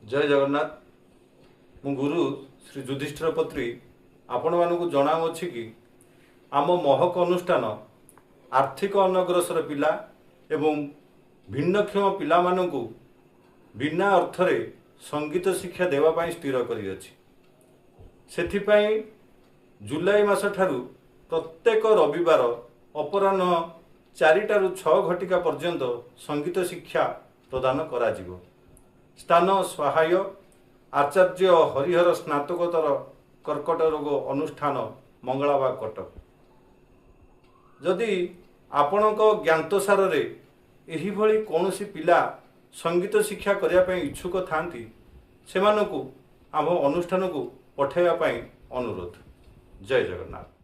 जय जगन्नाथ। मु गुरु श्री युधिष्ठिर पत्री आपण मानक जनाऊँगी कि आम महक अनुष्ठान आर्थिक अनग्रसर पिला एवं भिन्नक्षम पिला मानकु बिना अर्थरे संगीत शिक्षा देवाई स्थिर करिअछि। सेथिपाई जुलाई मास ठारू प्रत्येक रविवार अपराह्न 4टाରୁ 6 घटिका पर्यंत संगीत शिक्षा प्रदान करा जिवो। स्थान सहाय आचार्य हरिहर स्नातकोत्तर कर्कट रोग अनुष्ठान मंगलाबाग कटक। जदि आपणक ज्ञातसार एही भली कौनसी पिला संगीत शिक्षा करने इच्छुक थांती सेमानकु आम अनुष्ठान को पठाइबा अनुरोध। जय जगन्नाथ।